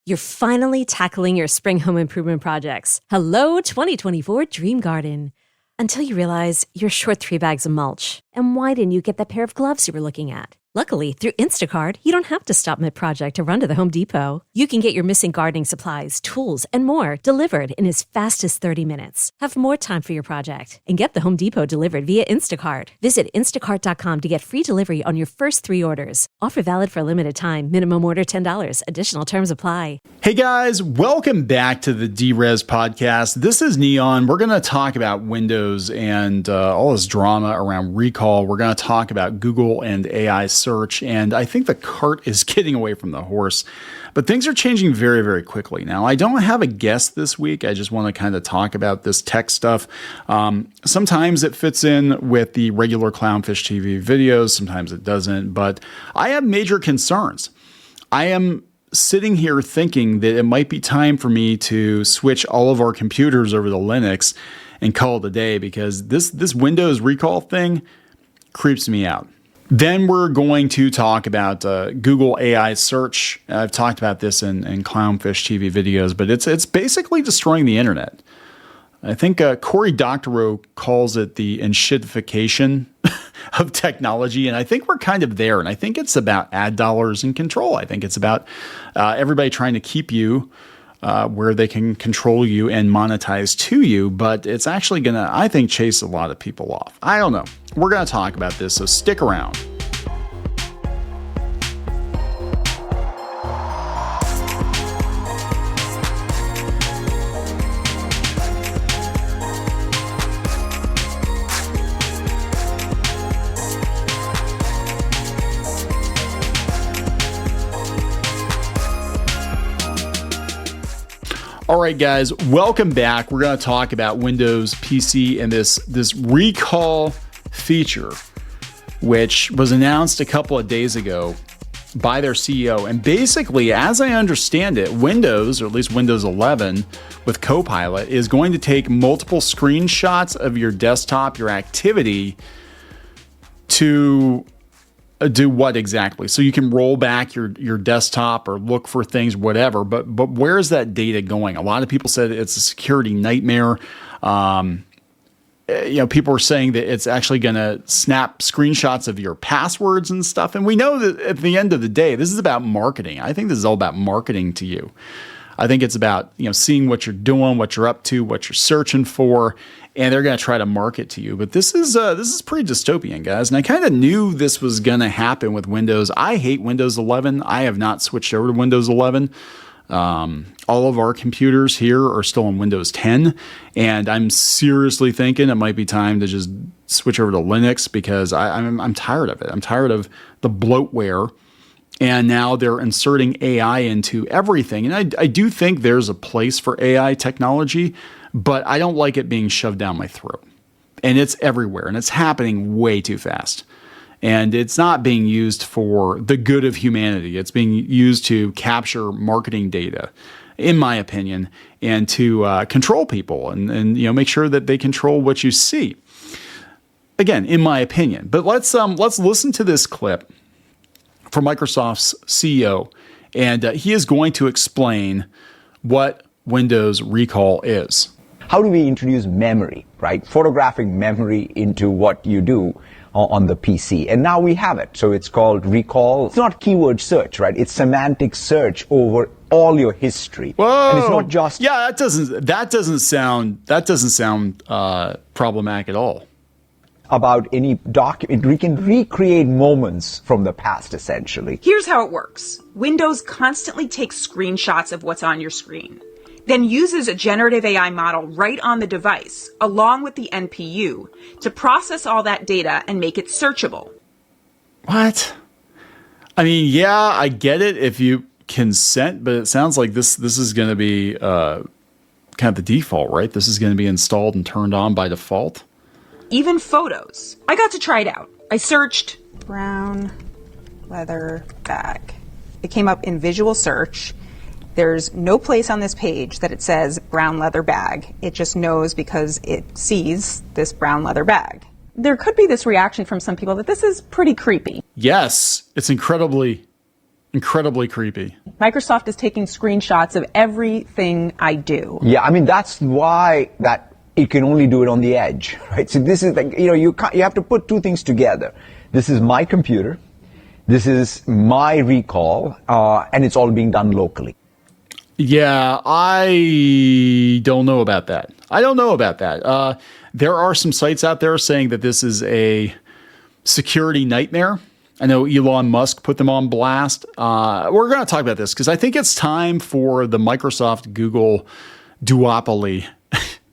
You're finally tackling your spring home improvement projects. Hello, 2024 Dream Garden. Until you realize you're short 3 bags of mulch. And why didn't you get that pair of gloves you were looking at? Luckily, through Instacart, you don't have to stop mid-project to run to the Home Depot. You can get your missing gardening supplies, tools, and more delivered in as fast as 30 minutes. Have more time for your project and get the Home Depot delivered via Instacart. Visit instacart.com to get free delivery on your first 3 orders. Offer valid for a limited time. Minimum order $10. Additional terms apply. Hey guys, welcome back to the D-Res podcast. This is Neon. We're going to talk about Windows and all this drama around recall. We're going to talk about Google and AI search, and I think the cart is getting away from the horse. But things are changing very, very quickly. Now, I don't have a guest this week. I just want to kind of talk about this tech stuff. Sometimes it fits in with the regular Clownfish TV videos. Sometimes it doesn't. But I have major concerns. I am sitting here thinking that it might be time for me to switch all of our computers over to Linux and call it a day, because this Windows recall thing creeps me out. Then we're going to talk about Google AI search. I've talked about this in Clownfish TV videos, but it's basically destroying the internet. I think Cory Doctorow calls it the enshittification of technology, and I think we're kind of there. And I think it's about ad dollars and control. I think it's about everybody trying to keep you where they can control you and monetize to you, but it's actually going to, I think, chase a lot of people off. I don't know. We're going to talk about this, so stick around. All right, guys, welcome back. We're going to talk about Windows PC and this recall feature, which was announced a couple of days ago by their CEO. And basically, as I understand it, Windows, or at least Windows 11 with Copilot, is going to take multiple screenshots of your desktop, your activity, to do what exactly? So you can roll back your desktop or look for things, whatever. But where's that data going? A lot of people said it's a security nightmare. People were saying that it's actually going to snap screenshots of your passwords and stuff. And we know that at the end of the day, this is about marketing. I think this is all about marketing to you. I think it's about, seeing what you're doing, what you're up to, what you're searching for, and they're going to try to market to you. But this is pretty dystopian, guys. And I kind of knew this was going to happen with Windows. I hate Windows 11. I have not switched over to Windows 11. All of our computers here are still on Windows 10, and I'm seriously thinking it might be time to just switch over to Linux, because I'm tired of it. I'm tired of the bloatware. And now they're inserting AI into everything. And I do think there's a place for AI technology, but I don't like it being shoved down my throat. And it's everywhere, and it's happening way too fast. And it's not being used for the good of humanity. It's being used to capture marketing data, in my opinion, and to control people and make sure that they control what you see. Again, in my opinion. But let's listen to this clip from Microsoft's CEO, and he is going to explain what Windows recall is. How do we introduce memory, right? Photographic memory into what you do on the PC. And now we have it. So it's called recall. It's not keyword search, right? It's semantic search over all your history. Whoa. And it's not just... Yeah, that doesn't sound problematic at all. About any document, we can recreate moments from the past, essentially. Here's how it works. Windows constantly takes screenshots of what's on your screen, then uses a generative AI model right on the device, along with the NPU, to process all that data and make it searchable. What? I mean, yeah, I get it if you consent, but it sounds like this is going to be kind of the default, right? This is going to be installed and turned on by default. Even photos. I got to try it out. I searched brown leather bag. It came up in visual search. There's no place on this page that it says brown leather bag. It just knows because it sees this brown leather bag. There could be this reaction from some people that this is pretty creepy. Yes, it's incredibly Incredibly creepy. Microsoft is taking screenshots of everything I do. Yeah, I mean, that's why that it can only do it on the edge, right? So this is like, you have to put two things together. This is my computer. This is my recall, and it's all being done locally. Yeah, I don't know about that. There are some sites out there saying that this is a security nightmare. I know Elon Musk put them on blast. We're going to talk about this because I think it's time for the Microsoft-Google duopoly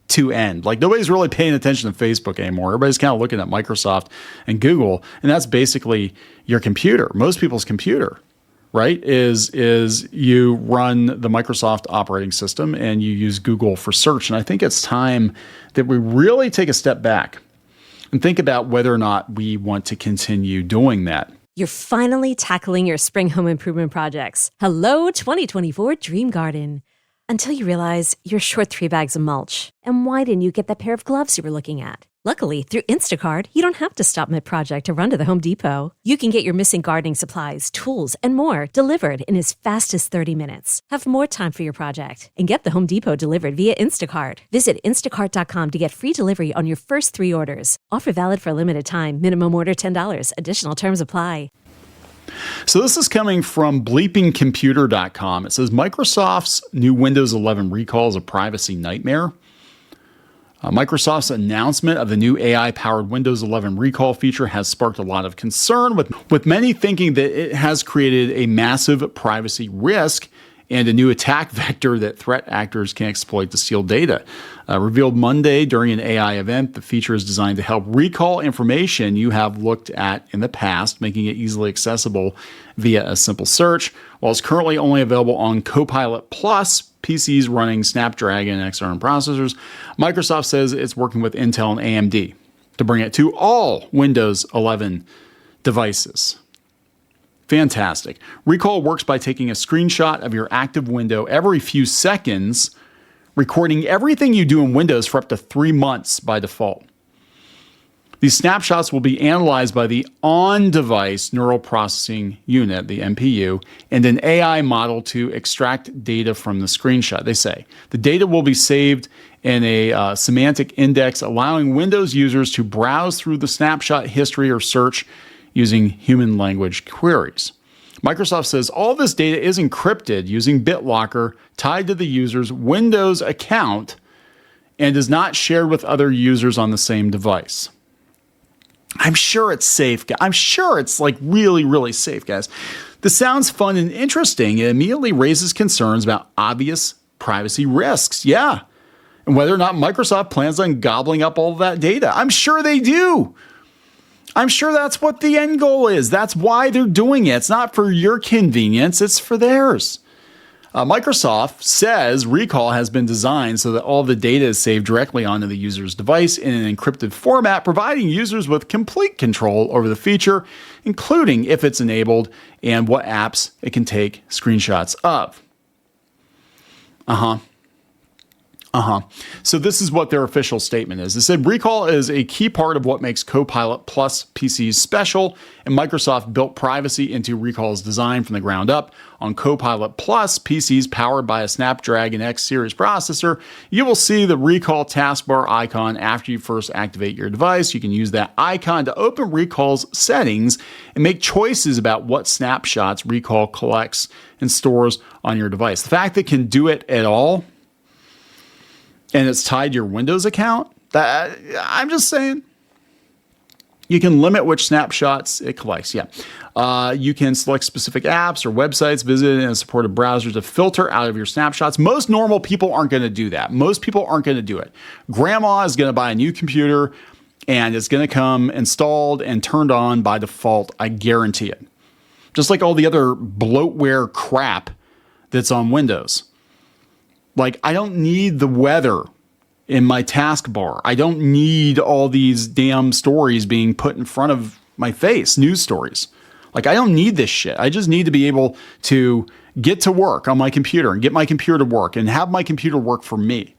to end. Like, nobody's really paying attention to Facebook anymore. Everybody's kind of looking at Microsoft and Google, and that's basically your computer. Most people's computer, right, is you run the Microsoft operating system and you use Google for search. And I think it's time that we really take a step back and think about whether or not we want to continue doing that. You're finally tackling your spring home improvement projects. Hello, 2024 Dream Garden. Until you realize you're short 3 bags of mulch. And why didn't you get that pair of gloves you were looking at? Luckily, through Instacart, you don't have to stop mid-project to run to the Home Depot. You can get your missing gardening supplies, tools, and more delivered in as fast as 30 minutes. Have more time for your project and get the Home Depot delivered via Instacart. Visit instacart.com to get free delivery on your first 3 orders. Offer valid for a limited time. Minimum order $10. Additional terms apply. So this is coming from bleepingcomputer.com. It says Microsoft's new Windows 11 recall is a privacy nightmare. Microsoft's announcement of the new AI-powered Windows 11 recall feature has sparked a lot of concern, with many thinking that it has created a massive privacy risk and a new attack vector that threat actors can exploit to steal data. Revealed Monday during an AI event, the feature is designed to help recall information you have looked at in the past, making it easily accessible via a simple search. While it's currently only available on Copilot Plus PCs running Snapdragon XRM processors, Microsoft says it's working with Intel and AMD to bring it to all Windows 11 devices. Fantastic. Recall works by taking a screenshot of your active window every few seconds, recording everything you do in Windows for up to 3 months by default. These snapshots will be analyzed by the on-device neural processing unit, the NPU, and an AI model to extract data from the screenshot. They say the data will be saved in a semantic index, allowing Windows users to browse through the snapshot history or search using human language queries. Microsoft says all this data is encrypted using BitLocker tied to the user's Windows account and is not shared with other users on the same device. I'm sure it's safe. I'm sure it's like really, really safe, guys. This sounds fun and interesting. It immediately raises concerns about obvious privacy risks. Yeah. And whether or not Microsoft plans on gobbling up all of that data. I'm sure they do. I'm sure that's what the end goal is. That's why they're doing it. It's not for your convenience. It's for theirs. Microsoft says Recall has been designed so that all the data is saved directly onto the user's device in an encrypted format, providing users with complete control over the feature, including if it's enabled and what apps it can take screenshots of. So this is what their official statement is. It said Recall is a key part of what makes Copilot Plus PCs special, and Microsoft built privacy into Recall's design from the ground up. On Copilot Plus PCs powered by a Snapdragon X series processor, you will see the Recall taskbar icon after you first activate your device. You can use that icon to open Recall's settings and make choices about what snapshots Recall collects and stores on your device. The fact that it can do it at all, and it's tied to your Windows account, I'm just saying, you can limit which snapshots it collects. Yeah. You can select specific apps or websites visited in a supported browser to filter out of your snapshots. Most normal people aren't going to do that. Most people aren't going to do it. Grandma is going to buy a new computer and it's going to come installed and turned on by default. I guarantee it. Just like all the other bloatware crap that's on Windows. Like, I don't need the weather in my taskbar. I don't need all these damn stories being put in front of my face, news stories. Like, I don't need this shit. I just need to be able to get to work on my computer and get my computer to work and have my computer work for me,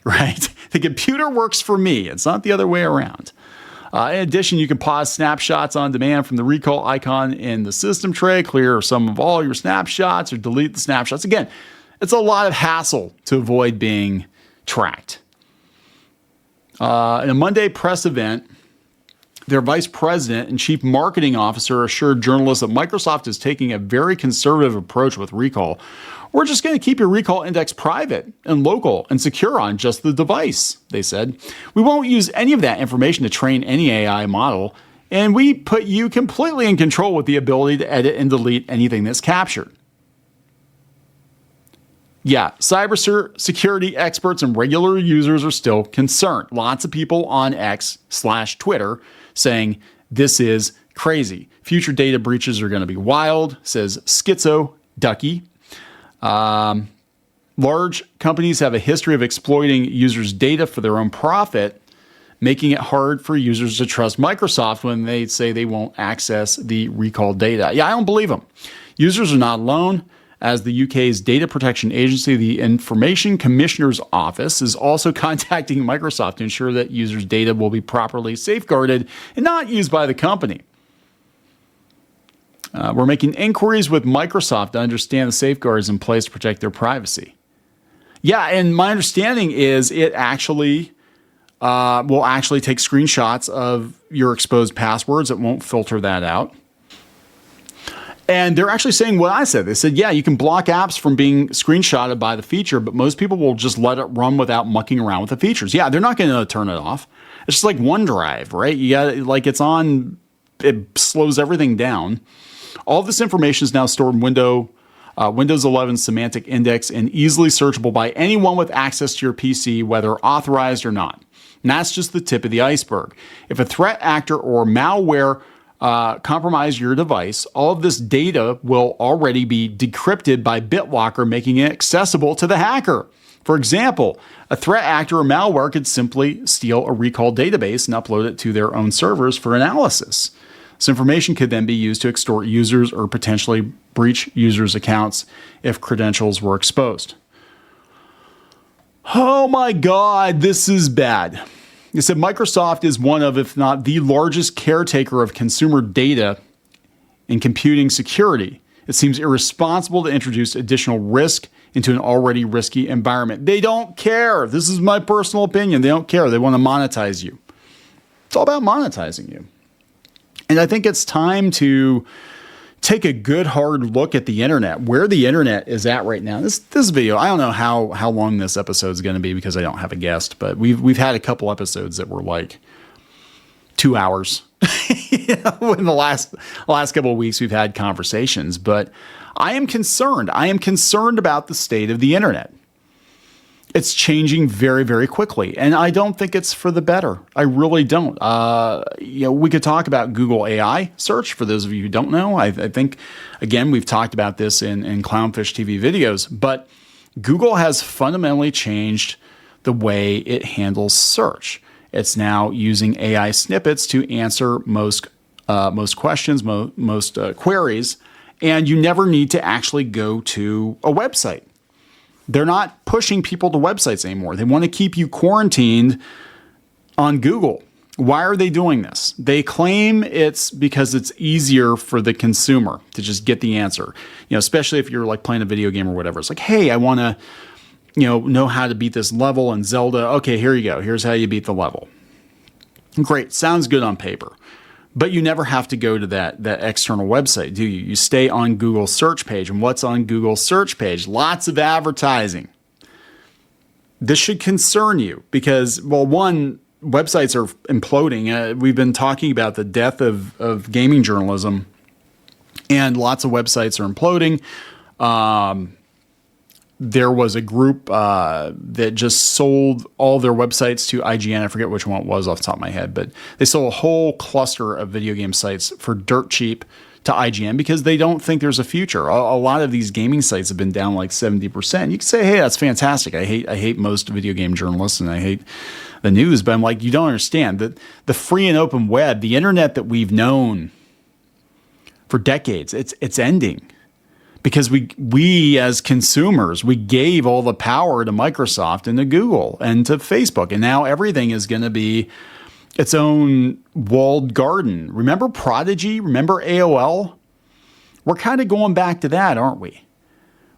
right? The computer works for me. It's not the other way around. In addition, you can pause snapshots on demand from the recall icon in the system tray, clear some of all your snapshots, or delete the snapshots. Again, it's a lot of hassle to avoid being tracked. In a Monday press event, their vice president and chief marketing officer assured journalists that Microsoft is taking a very conservative approach with recall. We're just going to keep your recall index private and local and secure on just the device, they said. We won't use any of that information to train any AI model, and we put you completely in control with the ability to edit and delete anything that's captured. Yeah, cybersecurity experts and regular users are still concerned. Lots of people on X/Twitter saying this is crazy. Future data breaches are going to be wild, says Schizo Ducky. Large companies have a history of exploiting users' data for their own profit, making it hard for users to trust Microsoft when they say they won't access the recall data. Yeah, I don't believe them. Users are not alone. As the UK's data protection agency, the Information Commissioner's Office is also contacting Microsoft to ensure that users' data will be properly safeguarded and not used by the company. We're making inquiries with Microsoft to understand the safeguards in place to protect their privacy. Yeah, and my understanding is it actually will actually take screenshots of your exposed passwords. It won't filter that out. And they're actually saying what I said. They said, yeah, you can block apps from being screenshotted by the feature, but most people will just let it run without mucking around with the features. Yeah, they're not going to turn it off. It's just like OneDrive, right? You got like it's on, it slows everything down. All this information is now stored in Windows 11 semantic index and easily searchable by anyone with access to your PC, whether authorized or not. And that's just the tip of the iceberg. If a threat actor or malware compromise your device, all of this data will already be decrypted by BitLocker, making it accessible to the hacker. For example, a threat actor or malware could simply steal a recall database and upload it to their own servers for analysis. This information could then be used to extort users or potentially breach users' accounts if credentials were exposed. Oh my God, this is bad. It said Microsoft is one of, if not the largest caretaker of consumer data in computing security. It seems irresponsible to introduce additional risk into an already risky environment. They don't care. This is my personal opinion. They don't care. They want to monetize you. It's all about monetizing you. And I think it's time to take a good hard look at the internet, where the internet is at right now. This video, I don't know how long this episode is going to be because I don't have a guest, but we've had a couple episodes that were like 2 hours. In the last couple of weeks, we've had conversations, but I am concerned. I am concerned about the state of the internet. It's changing very, very quickly, and I don't think it's for the better. I really don't. We could talk about Google AI search for those of you who don't know. I think, again, we've talked about this in Clownfish TV videos, but Google has fundamentally changed the way it handles search. It's now using AI snippets to answer most questions, most queries, and you never need to actually go to a website. They're not pushing people to websites anymore. They want to keep you quarantined on Google. Why are they doing this? They claim it's because it's easier for the consumer to just get the answer. Especially if you're like playing a video game or whatever. It's like, hey, I want to, know how to beat this level in Zelda. Okay, here you go. Here's how you beat the level. Great. Sounds good on paper. But you never have to go to that external website, do you? You stay on Google's search page. And what's on Google's search page? Lots of advertising. This should concern you because, well, one, websites are imploding. We've been talking about the death of gaming journalism, and lots of websites are imploding. There was a group that just sold all their websites to IGN. I forget which one it was off the top of my head, but they sold a whole cluster of video game sites for dirt cheap to IGN because they don't think there's a future. A lot of these gaming sites have been down like 70%. You can say, hey, that's fantastic. I hate most video game journalists and I hate the news, but I'm like, you don't understand that the free and open web, the internet that we've known for decades, it's ending. Because we as consumers, we gave all the power to Microsoft and to Google and to Facebook. And now everything is going to be its own walled garden. Remember Prodigy? Remember AOL? We're kind of going back to that, aren't we?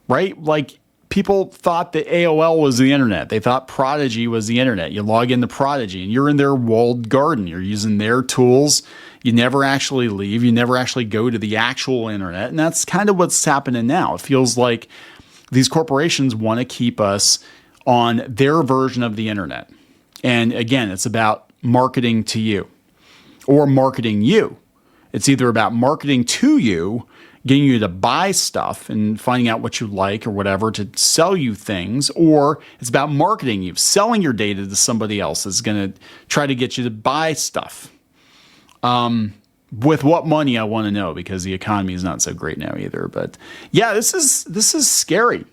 Right? Like, people thought that AOL was the internet. They thought Prodigy was the internet. You log into Prodigy and you're in their walled garden. You're using their tools. You never actually leave. You never actually go to the actual internet. And that's kind of what's happening now. It feels like these corporations want to keep us on their version of the internet. And again, it's about marketing to you or marketing you. It's either about marketing to you, getting you to buy stuff and finding out what you like or whatever to sell you things, or it's about marketing you, selling your data to somebody else that's going to try to get you to buy stuff. With what money, I want to know, because the economy is not so great now either. But yeah, this is scary.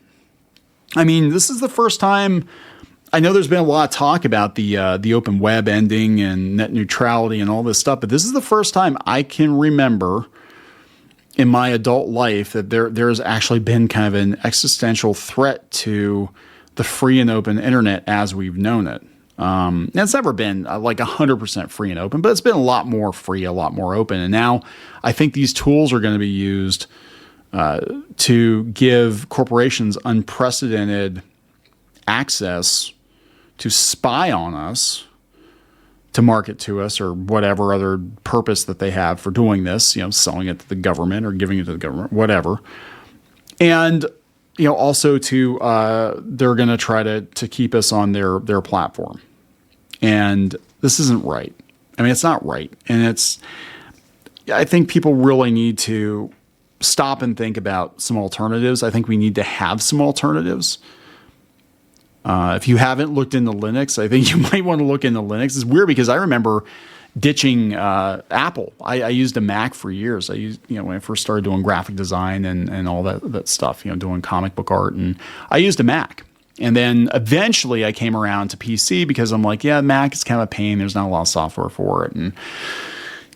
I mean, this is the first time. I know there's been a lot of talk about the open web ending and net neutrality and all this stuff, but this is the first time I can remember in my adult life that there's actually been kind of an existential threat to the free and open internet as we've known it. It's never been like 100% free and open, but it's been a lot more free, a lot more open. And now I think these tools are going to be used to give corporations unprecedented access to spy on us, to market to us, or whatever other purpose that they have for doing this, selling it to the government or giving it to the government, whatever. And, also to, they're going to try to keep us on their platform. And this isn't right. I mean, it's not right. And I think people really need to stop and think about some alternatives. I think we need to have some alternatives. If you haven't looked into Linux, I think you might want to look into Linux. It's weird because I remember ditching Apple. I used a Mac for years. I used, when I first started doing graphic design and all that stuff, doing comic book art, and I used a Mac. And then eventually I came around to PC because I'm like, yeah, Mac is kind of a pain. There's not a lot of software for it. And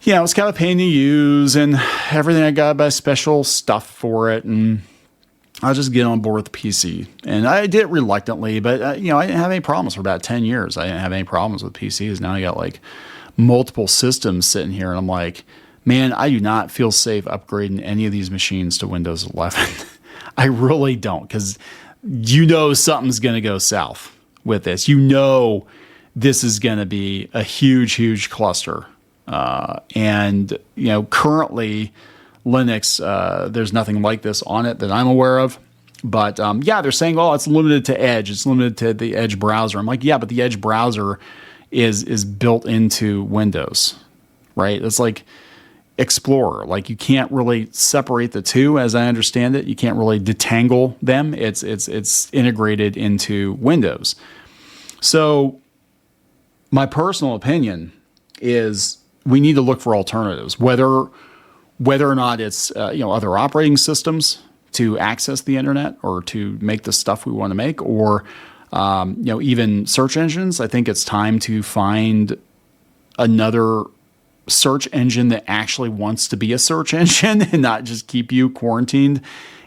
it was kind of a pain to use, and everything I got by special stuff for it. And I'll just get on board with the PC. And I did it reluctantly, but I didn't have any problems for about 10 years. I didn't have any problems with PCs. Now I got like multiple systems sitting here, and I'm like, man, I do not feel safe upgrading any of these machines to Windows 11. I really don't, because something's going to go south with this. This is going to be a huge, huge cluster. And currently Linux, there's nothing like this on it that I'm aware of. But they're saying, it's limited to Edge. It's limited to the Edge browser. I'm like, yeah, but the Edge browser is built into Windows, right? It's like Explorer. Like, you can't really separate the two, as I understand it. You can't really detangle them. It's integrated into Windows. So my personal opinion is we need to look for alternatives, whether or not it's other operating systems to access the internet or to make the stuff we want to make, or even search engines. I think it's time to find another search engine that actually wants to be a search engine and not just keep you quarantined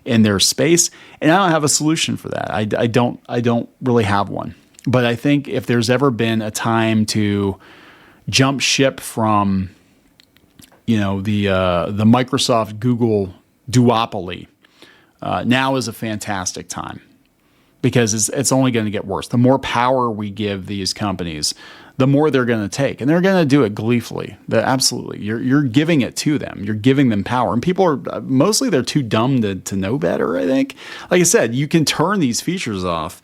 in their space. And I don't have a solution for that. I don't really have one. But I think if there's ever been a time to jump ship from the Microsoft Google duopoly, now is a fantastic time, because it's only going to get worse. The more power we give these companies, the more they're going to take, and they're going to do it gleefully. Absolutely, you're giving it to them. You're giving them power, and people are mostly they're too dumb to know better. I think, like I said, you can turn these features off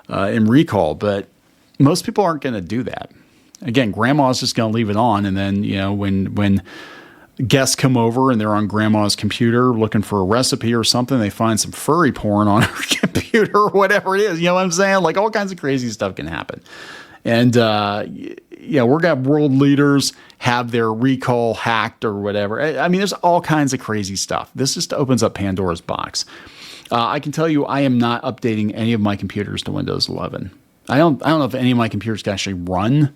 in recall, but most people aren't going to do that. Again, grandma's just going to leave it on, and then when guests come over and they're on grandma's computer looking for a recipe or something, they find some furry porn on her computer or whatever it is. You know what I'm saying? Like, all kinds of crazy stuff can happen. And, we're going to have world leaders have their recall hacked or whatever. I mean, there's all kinds of crazy stuff. This just opens up Pandora's box. I can tell you I am not updating any of my computers to Windows 11. I don't know if any of my computers can actually run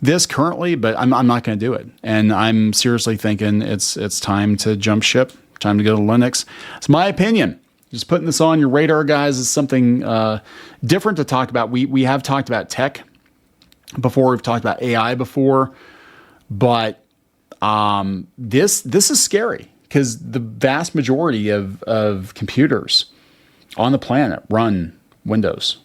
this currently, but I'm not going to do it. And I'm seriously thinking it's time to jump ship, time to go to Linux. It's my opinion. Just putting this on your radar, guys, is something different to talk about. We have talked about tech before. We've talked about AI before. But this is scary because the vast majority of computers on the planet run Windows.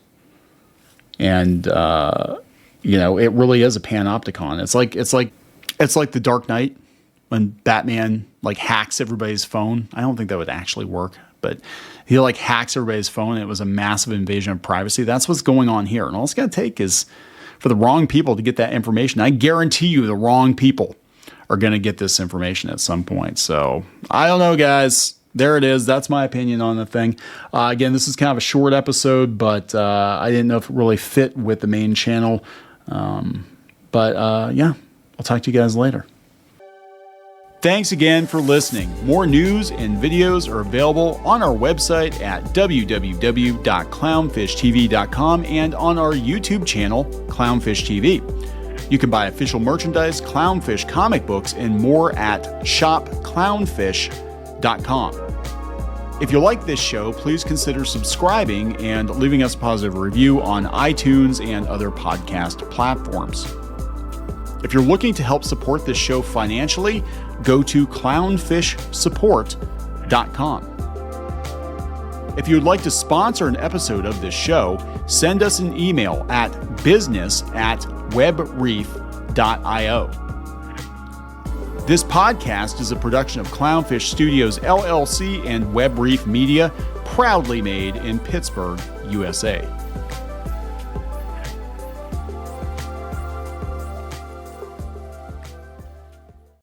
And, it really is a panopticon. It's like the Dark Knight when Batman hacks everybody's phone. I don't think that would actually work, but he hacks everybody's phone. And it was a massive invasion of privacy. That's what's going on here. And all it's going to take is for the wrong people to get that information. I guarantee you the wrong people are going to get this information at some point. So I don't know, guys. There it is. That's my opinion on the thing. Again, this is kind of a short episode, but I didn't know if it really fit with the main channel. But I'll talk to you guys later. Thanks again for listening. More news and videos are available on our website at www.clownfishtv.com and on our YouTube channel, Clownfish TV. You can buy official merchandise, Clownfish comic books, and more at shopclownfish.com. If you like this show, please consider subscribing and leaving us a positive review on iTunes and other podcast platforms. If you're looking to help support this show financially, go to clownfishsupport.com. If you'd like to sponsor an episode of this show, send us an email at business@webreef.io. This podcast is a production of Clownfish Studios, LLC and Web Reef Media, proudly made in Pittsburgh, USA.